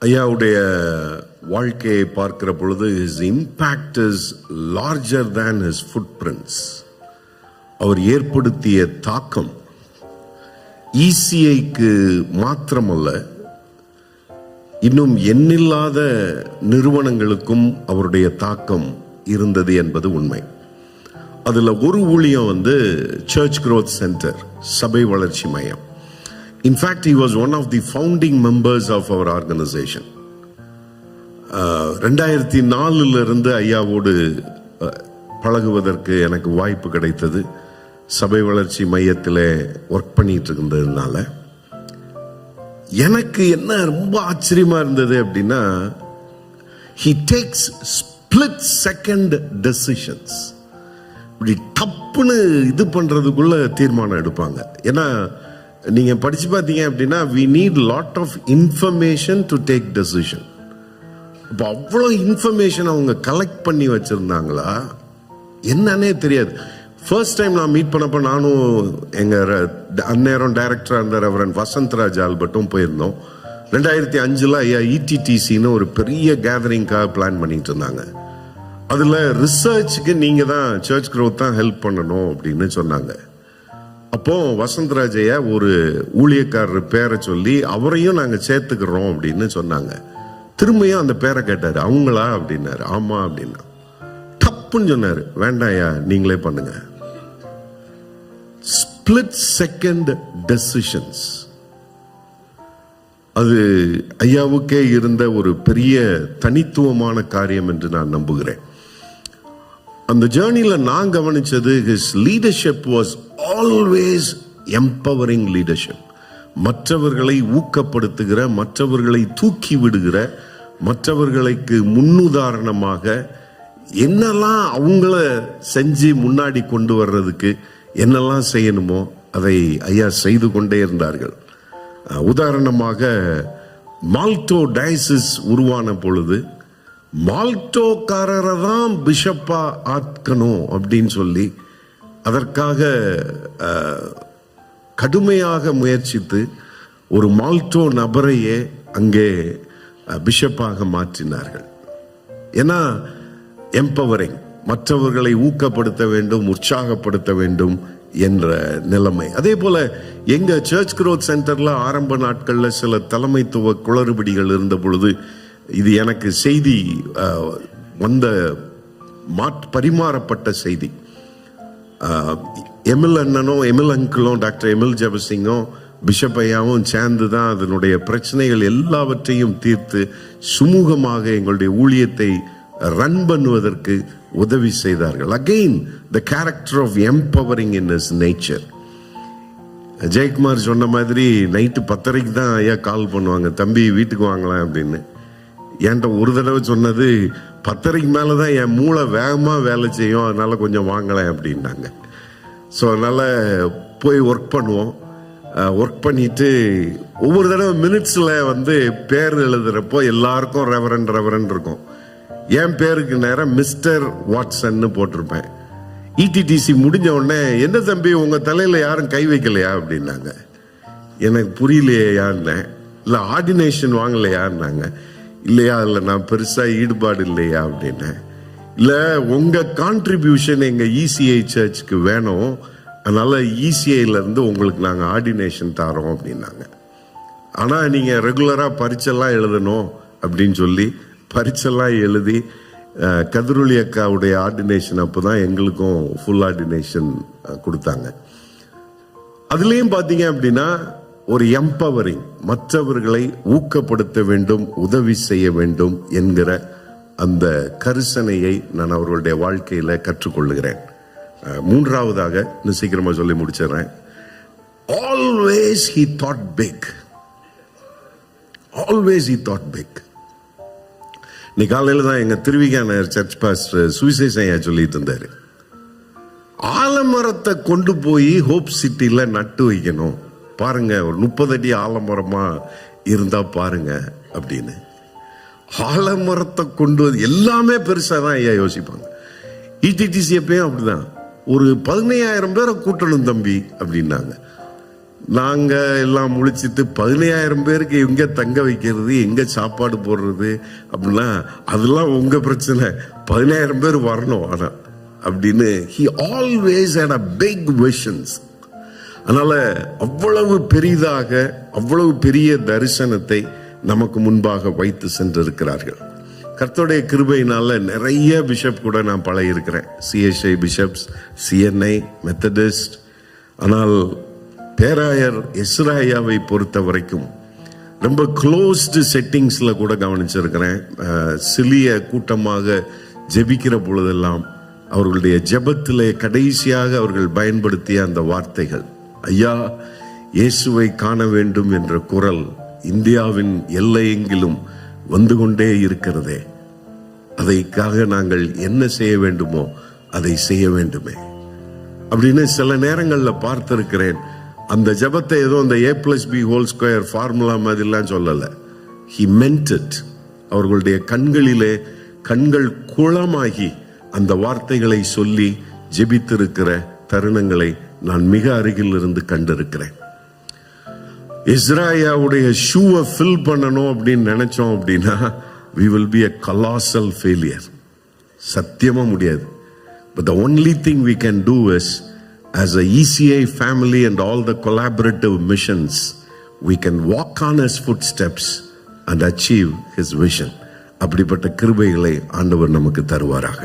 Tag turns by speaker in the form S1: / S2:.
S1: ஐயாவுடைய வாழ்க்கையை பார்க்கிற பொழுது his impact is larger than his footprints. அவர் ஏற்படுத்திய தாக்கம் ECIக்கு மாத்திரமல்ல, இன்னும் எண்ணில்லாத நிறுவனங்களுக்கும் அவருடைய தாக்கம் இருந்தது என்பது உண்மை. அதுல ஒரு ஊழியம் சர்ச் growth சென்டர், சபை வளர்ச்சி மையம். In fact, he was one of the founding members of our organization. 2004 இருந்து ஐயாவோடு பழகுவதற்கு எனக்கு வாய்ப்பு கிடைத்தது. சபை வளர்ச்சி மையத்திலே ஒர்க் பண்ணிட்டு இருந்ததுனால எனக்கு என்ன ரொம்ப ஆச்சரியமா இருந்தது அப்படின்னா, he takes split second decisions. இப்படி டப்புன்னு இது பண்றதுக்குள்ள தீர்மானம் எடுப்பாங்க. ஏன்னா நீங்க படிச்சு பார்த்தீங்க அப்படின்னா, we need lot of information to take decision. அப்போ அவ்வளோ இன்ஃபர்மேஷன் அவங்க கலெக்ட் பண்ணி வச்சிருந்தாங்களா என்னன்னே தெரியாது. ஃபர்ஸ்ட் டைம் நான் மீட் பண்ணப்ப நானும் எங்க அந்நேரம் டைரக்டரா இருந்த ரெவரண்ட் வசந்த்ராஜ் ஆல்பர்ட்டும் போயிருந்தோம். 2005 ஐயா ETTCன்னு ஒரு பெரிய கேதரிங்காக பிளான் பண்ணிட்டு இருந்தாங்க. அதுல ரிசர்ச்சுக்கு நீங்க தான் சர்ச் growth தான் ஹெல்ப் பண்ணணும் அப்படின்னு சொன்னாங்க. அப்போ வசந்தராஜ் ஐயா ஒரு ஊழியக்காரர் பேரை சொல்லி அவரையும் நாங்க சேர்த்துக்கிறோம் அப்படின்னு சொன்னாங்க. திரும்பியும் அந்த பேரை கேட்டாரு. அவங்களா அப்படின்னாரு. ஆமா அப்படின்னா தப்புன்னு சொன்னாரு. வேண்டாம் ஐயா, நீங்களே பண்ணுங்க. ஸ்பிளிட் செகண்ட் டெசிஷன்ஸ், அது ஐயாவுக்கே இருந்த ஒரு பெரிய தனித்துவமான காரியம் என்று நான் நம்புகிறேன். அந்த ஜேர்னில நான் கவனிச்சது, his leadership was always empowering leadership. மற்றவர்களை ஊக்கப்படுத்துகிற, மற்றவர்களை தூக்கி விடுகிற, மற்றவர்களுக்கு முன்னுதாரணமாக என்னெல்லாம் அவங்கள செஞ்சு முன்னாடி கொண்டு வர்றதுக்கு என்னெல்லாம் செய்யணுமோ அதை ஐயா செய்து கொண்டே இருந்தார்கள். உதாரணமாக மால்டோ டயசிஸ் உருவான பொழுது மால்டோக்காரரை தான் பிஷப்பா ஆக்கணும் அப்படின்னு சொல்லி அதற்காக கடுமையாக முயற்சித்து ஒரு மால்டோ நபரையே அங்கே பிஷப்பாக மாற்றினார்கள். ஏன்னா எம்பவரிங், மற்றவர்களை ஊக்கப்படுத்த வேண்டும், உற்சாகப்படுத்த வேண்டும் என்ற நிலைமை. அதே போல எங்க சர்ச் growth சென்டர்ல ஆரம்ப நாட்கள்ல சில தலைமைத்துவ குளறுபடிகள் இருந்த பொழுது, இது எனக்கு செய்தி வந்த பரிமாறப்பட்ட செய்தி. எமில் அண்ணனும் எமில் அங்கிளும் டாக்டர் எமில் ஜெபசிங்கும் பிஷப் ஐயாவும் சேர்ந்து தான் அதனுடைய பிரச்சனைகள் எல்லாவற்றையும் தீர்த்து சுமூகமாக எங்களுடைய ஊழியத்தை ரன் பண்ணுவதற்கு உதவி செய்தார்கள். Again the character of empowering in is nature. Jayakumar சொன்ன மாதிரி நைட்டு 10:30 தான் ஐயா கால் பண்ணுவாங்க, தம்பி வீட்டுக்கு வாங்கலாம் அப்படின்னு. என்கிட்ட ஒரு தடவை சொன்னது, 10:30 மேலதான் என் மூளை வேகமா வேலை செய்யும், அதனால கொஞ்சம் வாங்கலாம் அப்படின்னாங்க. ஸோ அதனால போய் ஒர்க் பண்ணுவோம். ஒர்க் பண்ணிட்டு ஒவ்வொரு தடவை மினிட்ஸ்ல பேர் எழுதுறப்போ எல்லாருக்கும் ரெவரண்ட் இருக்கும். என் பேருக்கு நேரம் மிஸ்டர் வாட்சன்னு போட்டிருப்பேன். ETTC முடிஞ்ச உடனே, என்ன தம்பி உங்க தலையில யாரும் கை வைக்கலையா அப்படின்னாங்க. எனக்கு புரியலையே யாருன்னு. இல்லை ஆர்டினேஷன் வாங்கலையான்னாங்க. இல்லையா, இல்லை நான் பெருசா ஈடுபாடு இல்லையா அப்படின்னு. இல்லை, உங்க கான்ட்ரிபியூஷன் எங்க ECI சர்ச்சுக்கு வேணும், அதனால ECIல இருந்து உங்களுக்கு நாங்க ஆர்டினேஷன் தரோம் அப்படின்னாங்க. ஆனா நீங்க ரெகுலரா பரீட்சைலாம் எழுதணும் அப்படின்னு சொல்லி பரீட்சைலாம் எழுதி கதிரொலி அக்காவுடைய ஆர்டினேஷன் அப்போதான் எங்களுக்கும் ஃபுல் ஆர்டினேஷன் கொடுத்தாங்க. அதுலயும் பாத்தீங்க அப்படின்னா ஒரு எம்பவரிங், மற்றவர்களை ஊக்கப்படுத்த வேண்டும், உதவி செய்ய வேண்டும் என்கிற அந்த கரிசனையை நான் அவர்களுடைய வாழ்க்கையில கற்றுக்கொள்ளுகிறேன். மூன்றாவதாக, இன்னும் சீக்கிரமா சொல்லி முடிச்சிடறேன், always he thought big. Always he thought big. இன்னைக்கு காலையில தான் எங்க திருவிகான சர்ச் பாஸ்டர் சுவிசேஷம் ஐயா சொல்லிட்டு இருந்தாரு, ஆலமரத்தை கொண்டு போய் ஹோப் சிட்டில நட்டு வைக்கணும் பாருங்க, ஒரு 30 அடி ஆலமரமா இருந்தா பாருங்க அப்படின்னு. ஆலமரத்தை கொண்டு எல்லாமே பெருசா தான் ஐயா யோசிப்பாங்க. ETTC எப்பயும் அப்படிதான், ஒரு 15,000 பேரை கூட்டணும் தம்பி அப்படின்னாங்க. நாங்க எல்லாம் முழிச்சிட்டு 15,000 பேருக்கு எங்க தங்க வைக்கிறது, எங்க சாப்பாடு போடுறது அப்படின்னா அதெல்லாம் உங்க பிரச்சனை, 15,000 பேர் வரணும் ஆனா அப்படின்னு he always had a big visions. அதனால அவ்வளவு பெரிதாக, அவ்வளவு பெரிய தரிசனத்தை நமக்கு முன்பாக வைத்து சென்றிருக்கிறார்கள். கர்த்தருடைய கிருபையினால நிறைய பிஷப் கூட நான் பழகி இருக்கிறேன், CSI பிஷப்ஸ், CNI, மெத்தடிஸ்ட். ஆனால் பேராயர் எஸ்ராயாவை பொறுத்த வரைக்கும் ரொம்ப க்ளோஸ்டு செட்டிங்ஸ்ல கூட கவனிச்சிருக்கிறேன். சிலிய கூட்டமாக ஜெபிக்கிற பொழுதெல்லாம் அவர்களுடைய ஜெபத்திலே கடைசியாக அவர்கள் பயன்படுத்திய அந்த வார்த்தைகள், ஐயா இயேசுவை காண வேண்டும் என்ற குரல் இந்தியாவின் எல்லையெங்கிலும் வந்து கொண்டே இருக்கிறதே, அதைக்காக நாங்கள் என்ன செய்ய வேண்டுமோ அதை செய்ய வேண்டுமே அப்படின்னு சில நேரங்களில் பார்த்திருக்கிறேன். அந்த ஜெபத்தை ஏதோ அந்த A+B² ஃபார்முலா மாதிரிலாம் சொல்லலை. He meant it. அவர்களுடைய கண்களிலே கண்கள் குளமாகி அந்த வார்த்தைகளை சொல்லி ஜெபித்திருக்கிற தருணங்களை நான் மிக அருகில் இருந்து கண்டிருக்கிறேன். இஸ்ராயாவுடைய ஷூவை ஃபில் பண்ணணும் அப்படின்னு நினைச்சோம் அப்படின்னா we will be a colossal failure. சத்தியமா முடியாது. But the only thing we can do is, as a ECI family and all the collaborative missions, we can walk on his footsteps and achieve his vision. அப்படிப்பட்ட கிருபைகளை ஆண்டவர் நமக்கு தருவாராக.